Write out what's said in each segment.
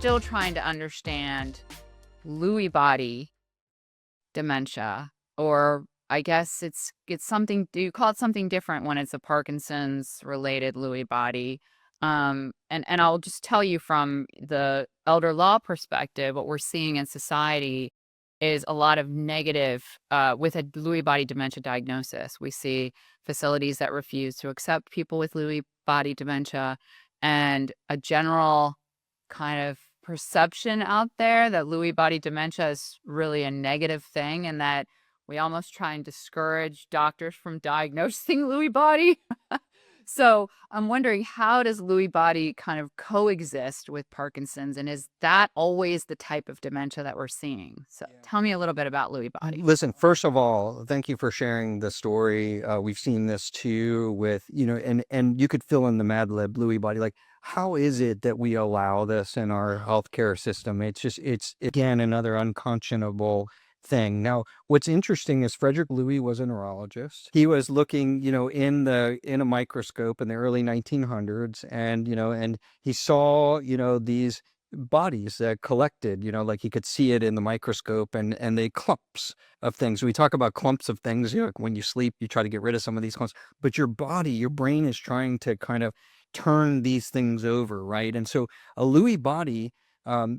still trying to understand Lewy body dementia, or I guess it's something. Do you call it something different when it's a Parkinson's related Lewy body? And I'll just tell you from the elder law perspective, what we're seeing in society is a lot of negative with a Lewy body dementia diagnosis. We see facilities that refuse to accept people with Lewy body dementia, and a general kind of perception out there that Lewy body dementia is really a negative thing, and that we almost try and discourage doctors from diagnosing Lewy body. So I'm wondering, how does Lewy body kind of coexist with Parkinson's, and is that always the type of dementia that we're seeing? So tell me a little bit about Lewy body. Listen, first of all, thank you for sharing the story. We've seen this too with, and you could fill in the Mad Lib Lewy body. Like, how is it that we allow this in our healthcare system? It's again, another unconscionable thing. Now, what's interesting is Frederick Lewy was a neurologist. He was looking, in a microscope in the early 1900s, and he saw, these bodies that collected, like he could see it in the microscope, and they clumps of things. We talk about clumps of things, like when you sleep, you try to get rid of some of these clumps, but your brain is trying to kind of turn these things over, right? And so a Lewy body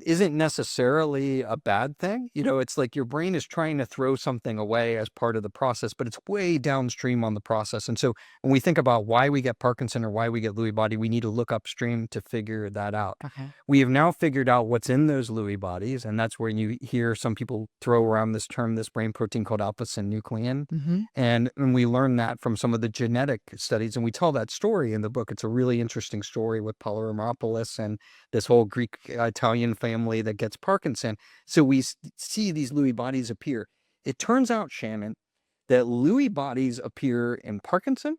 isn't necessarily a bad thing. It's like your brain is trying to throw something away as part of the process, but it's way downstream on the process. And so when we think about why we get Parkinson or why we get Lewy body, we need to look upstream to figure that out. Okay. We have now figured out what's in those Lewy bodies, and that's where you hear some people throw around this term, this brain protein called alpha-synuclein. And we learn that from some of the genetic studies, and we tell that story in the book. It's a really interesting story with Polyramopoulos and this whole Greek Italian family that gets Parkinson. So we see these Lewy bodies appear. It turns out, Shannon, that Lewy bodies appear in Parkinson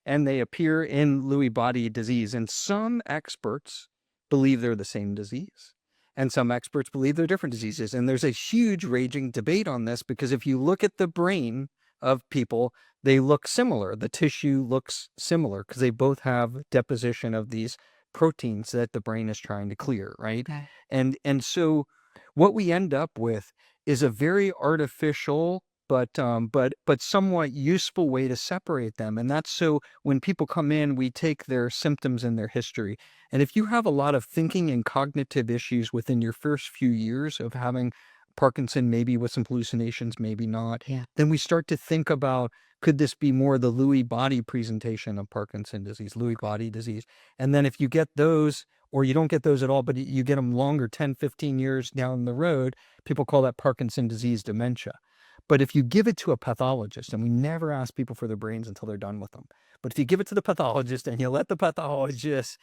and they appear in Lewy body disease. And some experts believe they're the same disease, and some experts believe they're different diseases. And there's a huge raging debate on this, because if you look at the brain of people, they look similar. The tissue looks similar because they both have deposition of these proteins that the brain is trying to clear, right? Okay. And so what we end up with is a very artificial but somewhat useful way to separate them. And that's so when people come in, we take their symptoms and their history. And if you have a lot of thinking and cognitive issues within your first few years of having Parkinson, maybe with some hallucinations, maybe not, then we start to think about, could this be more the Lewy body presentation of Parkinson disease, Lewy body disease? And then if you get those, or you don't get those at all, but you get them longer, 10, 15 years down the road, people call that Parkinson disease dementia. But if you give it to a pathologist, and we never ask people for their brains until they're done with them, but if you give it to the pathologist and you let the pathologist,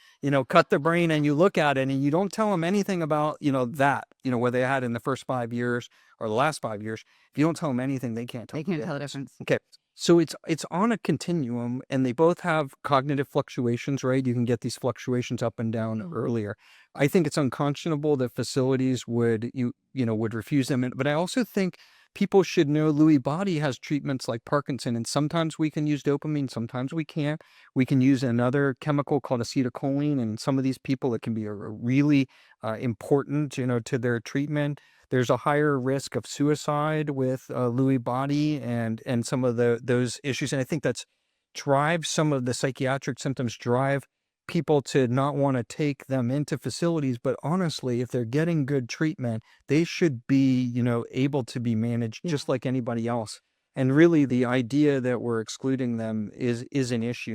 cut the brain, and you look at it and you don't tell them anything about, where they had in the first 5 years or the last 5 years, if you don't tell them anything, they can't tell. They can't tell the difference. Okay. So it's on a continuum, and they both have cognitive fluctuations, right? You can get these fluctuations up and down earlier. I think it's unconscionable that facilities would refuse them. But I also think people should know Lewy body has treatments like Parkinson, and sometimes we can use dopamine, sometimes we can't. We can use another chemical called acetylcholine, and some of these people, it can be a really important, to their treatment. There's a higher risk of suicide with Lewy body and some of those issues. And I think that's drives some of the psychiatric symptoms, drive people to not want to take them into facilities. But honestly, if they're getting good treatment, they should be, able to be managed just like anybody else. And really, the idea that we're excluding them is an issue.